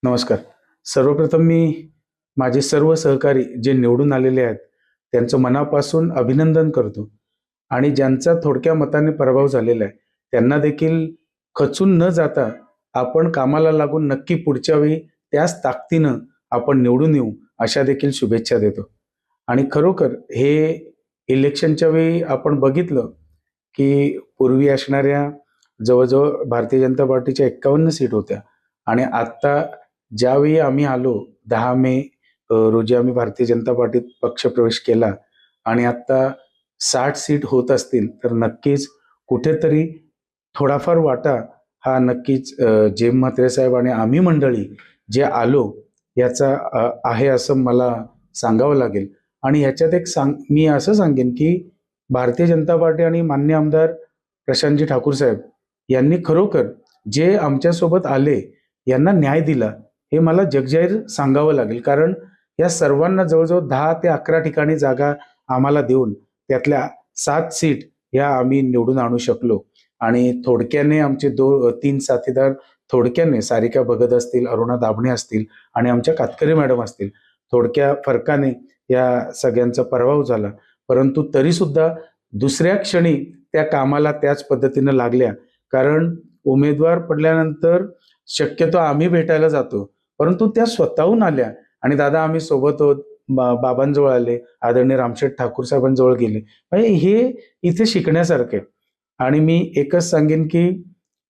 नमस्कार. सर्वप्रथम मी माझे सर्व सहकारी जे निवडून आलेले आहेत, त्यांचं मनापासून अभिनंदन करतो आणि ज्यांचा थोडक्या मताने पराभव झालेला आहे, त्यांना देखील खचून न जाता आपण कामाला लागून नक्की पुढच्या वेळी त्याच ताकदीनं आपण निवडून येऊ, अशा देखील शुभेच्छा देतो. आणि खरोखर हे इलेक्शनच्या वेळी आपण बघितलं, की पूर्वी असणाऱ्या जवळ-जवळ भारतीय जनता पार्टीच्या 51 सीट होत्या आणि आत्ता ज्यावेळी आम्ही आलो 10 मे रोजी आम्ही भारतीय जनता पार्टीत पक्षप्रवेश केला आणि आत्ता 60 सीट होत असतील, तर नक्कीच कुठेतरी थोडाफार वाटा हा नक्कीच जेम म्हात्रे साहेब आणि आम्ही मंडळी जे आलो याचा आहे असं मला सांगावं लागेल. आणि ह्याच्यात मी असं सांगेन, की भारतीय जनता पार्टी आणि माननीय आमदार प्रशांतजी ठाकूर साहेब यांनी खरोखर जे आमच्यासोबत आले, यांना न्याय दिला, हे मला जगजाहीर सांगावं लागेल. कारण या सर्वांना जवळ-जवळ 10 ते 11 ठिकाणी जागा आम्हाला देऊन त्यातल्या 7 सीट ह्या आम्ही निवडून आणू शकलो. आणि थोडक्याने आमचे 3 साथीदार थोडक्याने सारिका भगत असतील, अरुणा दाभणे असतील आणि आमच्या कातकरे मॅडम असतील, थोडक्या फरकाने या सगळ्यांचा पराभव झाला. परंतु तरीसुद्धा दुसऱ्या क्षणी त्या कामाला त्याच पद्धतीनं लागल्या. कारण उमेदवार पडल्यानंतर शक्यतो आम्ही भेटायला जातो, परंतु त्या स्वतःहून आल्या आणि दादा आम्ही सोबत आहोत, बाबांजवळ आले, आदरणीय रामशेठ ठाकूर साहेबांजवळ गेले. म्हणजे हे इथे शिकण्यासारखं आहे. आणि मी एकच सांगेन, की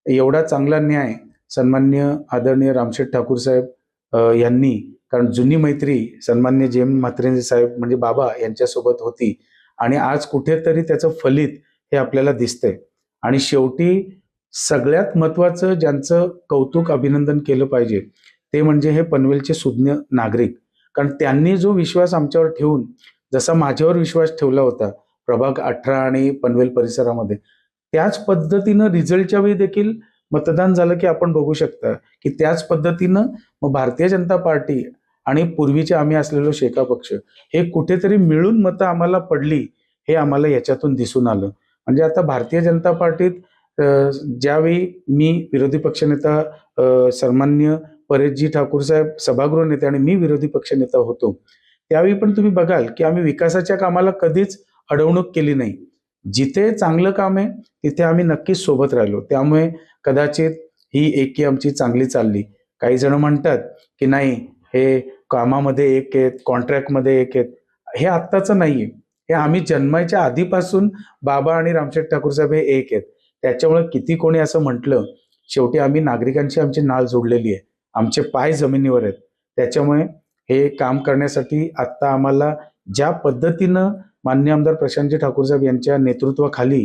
एवढा चांगला न्याय सन्माननीय आदरणीय रामशेठ ठाकूर साहेब यांनी, कारण जुनी मैत्री सन्माननीय जेम म्हात्रे साहेब म्हणजे बाबा यांच्यासोबत होती आणि आज कुठेतरी त्याचं फलित हे आपल्याला दिसतंय. आणि शेवटी सगळ्यात महत्त्वाचं ज्यांचं कौतुक, अभिनंदन केलं पाहिजे, ते म्हणजे हे पनवेलचे सुज्ञ नागरिक. कारण त्यांनी जो विश्वास आमच्यावर ठेवून, जसा माझ्यावर विश्वास ठेवला होता प्रभाग 18 आणि पनवेल परिसरामध्ये, त्याच पद्धतीनं रिझल्टच्या वेळी देखील मतदान झालं, की आपण बघू शकता, की त्याच पद्धतीनं मग भारतीय जनता पार्टी आणि पूर्वीचे आम्ही असलेलो शेका पक्ष हे कुठेतरी मिळून मतं आम्हाला पडली, हे आम्हाला याच्यातून दिसून आलं. म्हणजे आता भारतीय जनता पार्टीत ज्यावेळी मी विरोधी पक्षनेता सन्माननीय परेशजी ठाकूर साहेब सभागृह नेते आणि मी विरोधी पक्षनेता होतो, त्यावेळी पण तुम्ही बघाल, की आम्ही विकासाच्या कामाला कधीच अडवणूक केली नाही. जिथे चांगलं काम आहे तिथे आम्ही नक्कीच सोबत राहिलो. त्यामुळे कदाचित ही एकी आमची चांगली चालली. काही जण म्हणतात, की नाही हे कामामध्ये एक आहेत, कॉन्ट्रॅक्टमध्ये एक आहेत. हे आत्ताचं नाहीये. हे आम्ही जन्माच्या आधीपासून बाबा आणि रामशेठ ठाकूर साहेब हे एक आहेत. त्याच्यामुळे किती कोणी असं म्हटलं, शेवटी आम्ही नागरिकांची आमची नाळ जोडलेली आहे. आमचे पाय जमिनीवर आहेत. त्याच्यामुळे हे काम करण्यासाठी आत्ता आम्हाला ज्या पद्धतीनं माननीय आमदार प्रशांतजी ठाकूर साहेब यांच्या नेतृत्वाखाली,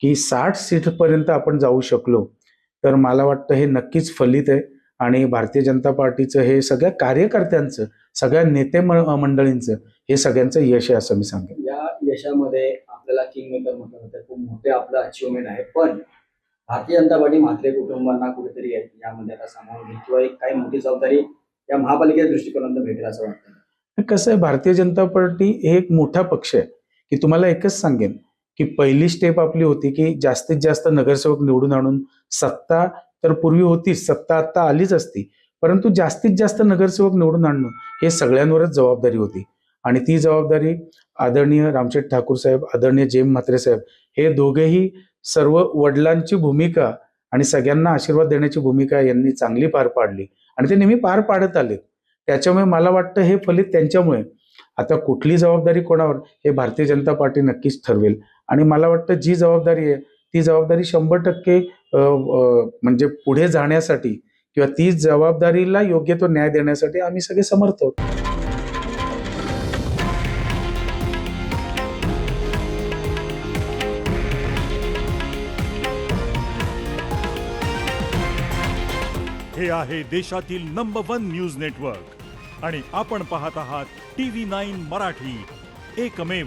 की 60 सीटपर्यंत आपण जाऊ शकलो, तर मला वाटतं हे नक्कीच फलित आहे. आणि भारतीय जनता पार्टीचं हे सगळ्या कार्यकर्त्यांचं, सगळ्या नेते मंडळींचं हे सगळ्यांचं यश आहे असं मी सांगेन. या यशामध्ये आपल्याला किंगमेकर म्हटलं जातं, खूप मोठे आपलं अचिव्हमेंट आहे. पण भारतीय जनता पार्टी म्हात्रे कुटुंबांना कुठेतरी यामध्ये आता सामावून घेईल किंवा एक काही मोठी जबाबदारी या महापालिकेच्या दृष्टिकोनातून भेटेल असं वाटतं. कसं आहे, भारतीय जनता पार्टी हे एक मोठा पक्ष आहे, की तुम्हाला एकच सांगेन, की पहिली स्टेप आपली होती, की जास्तीत जास्त नगरसेवक निवडून आणून सत्ता तर पूर्वी होतीच, सत्ता आत्ता आलीच असती, परंतु जास्तीत जास्त नगरसेवक निवडून आणणं हे सगळ्यांवरच जबाबदारी होती. आणि ती जबाबदारी आदरणीय रामशेठ ठाकूर साहेब, आदरणीय जेम म्हात्रे साहेब हे दोघेही सर्व वडिलांची भूमिका आणि सगळ्यांना आशीर्वाद देण्याची भूमिका यांनी चांगली पार पाडली आणि ते नेहमी पार पाडत आलेत. त्याच्यामुळे मला वाटतं हे फलित त्यांच्यामुळे. आता कुठली जबाबदारी कोणावर हे भारतीय जनता पार्टी नक्कीच ठरवेल. आणि मला वाटतं जी जबाबदारी आहे ती जबाबदारी 100% म्हणजे पुढे जाण्यासाठी किंवा ती जबाबदारीला योग्य तो न्याय देण्यासाठी आम्ही सगळे समर्थ आहोत. हे आहे देशातील नंबर 1 न्यूज नेटवर्क आणि आपण पाहत आहात TV9 मराठी, एकमेव.